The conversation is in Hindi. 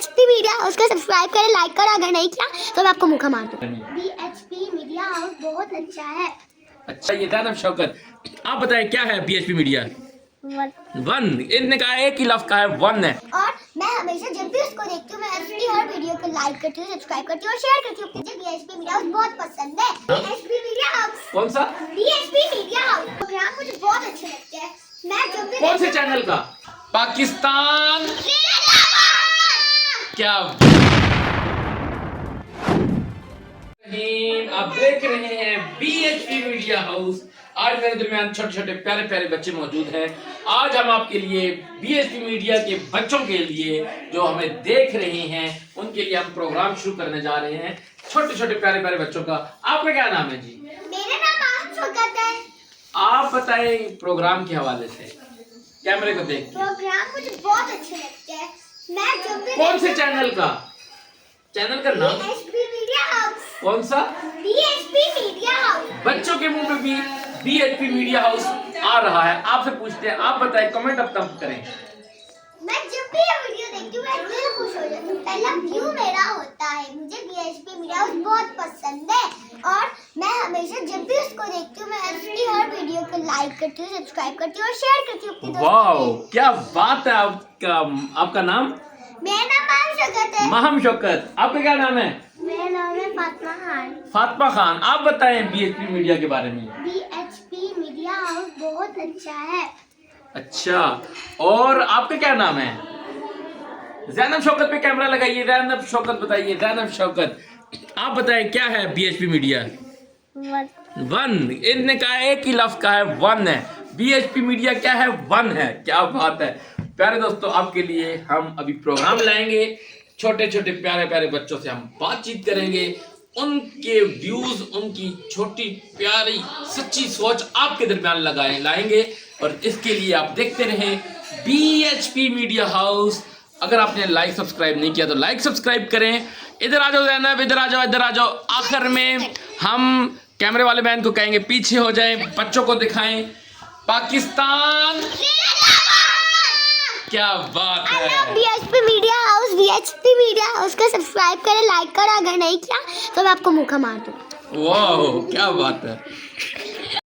BHP मीडिया हाउस को सब्सक्राइब करें, लाइक करें, अगर नहीं किया तो मैं आपको मुखा मार दूँ। BHP मीडिया हाउस बहुत अच्छा है। अच्छा, ये था ना शौकत। आप बताएं क्या है BHP मीडिया? वन। इनने कहा एक ही लफ्ज कहा है, वन है। और मैं हमेशा जब भी उसको देखती हूँ, मैं उसकी हर वीडियो को लाइक करती हूँ, सब्सक्राइब करती हूँ और शेयर करती हूँ। मुझे BHP मीडिया हाउस बहुत पसंद है। BHP media house. कौन सा? BHP मीडिया हाउस प्रोग्राम मुझे बहुत अच्छे लगते हैं। मैं जब भी कौन से चैनल का? पाकिस्तान क्या? आप देख रहे हैं BHP मीडिया हाउस। आज मेरे दरमियान छोटे छोटे प्यारे प्यारे बच्चे मौजूद हैं। आज हम आपके लिए BHP मीडिया के बच्चों के लिए, जो हमें देख रहे हैं, उनके लिए हम प्रोग्राम शुरू करने जा रहे हैं। छोटे छोटे प्यारे प्यारे बच्चों का। आपका क्या नाम है जी? मेरा नाम आम शौकत है। आप बताएं प्रोग्राम के हवाले से, कैमरे को देख। प्रोग्राम मुझे बहुत अच्छे लगते हैं। मैं जब भी कौन से चैनल का? चैनल का नाम? BHP media house. कौन सा? BHP media house. बच्चों के मुंह में भी BHP मीडिया हाउस आ रहा है। आपसे पूछते हैं, आप बताएं, कमेंट अब तक करें। मैं जब भी ये वीडियो देखती हूँ, मैं दिल खुश हो जाती हूँ। पहला व्यू मेरा होता है। मुझे BHP मीडिया हाउस बहुत पसंद है और मैं हमेशा जब भी उसको देखती हूँ, मैं उसकी हर वीडियो को लाइक करती हूँ, सब्सक्राइब करती हूँ और शेयर करती हूँ अपने दोस्तों वाह, के। क्या बात है। आपका नाम? मेरा नाम आम शौकत है। महम शौकत। आपका क्या नाम है? मेरा नाम है फातिमा खान। फातिमा खान। आप बताएं BHP मीडिया के बारे में। BHP मीडिया हाउस बहुत अच्छा है। अच्छा, और आपका क्या नाम है? जैनब शौकत पे कैमरा लगाइए। जैनब शौकत बताइए। जैनब शौकत, आप बताएं क्या है BHP मीडिया? वन। इनने कहा एक ही लफ्ज कहा है, वन है। BHP मीडिया क्या है? वन है। क्या बात है। प्यारे दोस्तों, आपके लिए हम अभी प्रोग्राम लाएंगे। छोटे छोटे प्यारे प्यारे बच्चों से हम बातचीत करेंगे। उनके व्यूज, उनकी छोटी प्यारी सच्ची सोच आपके दरमियान लाएंगे। और इसके लिए आप देखते रहें BHP मीडिया हाउस। अगर आपने लाइक सब्सक्राइब नहीं किया तो लाइक सब्सक्राइब करें। इधर आ जाओ जैनब, इधर आ जाओ, इधर आ जाओ। आखिर में हम कैमरे वाले मैन को कहेंगे पीछे हो जाएं, बच्चों को दिखाएं पाकिस्तान। क्या बात है। BHP media house. BHP media house को सब्सक्राइब करें, लाइक करें, अगर नहीं किया तो मैं आपको मुखा मार दूँ। वाह, क्या बात है।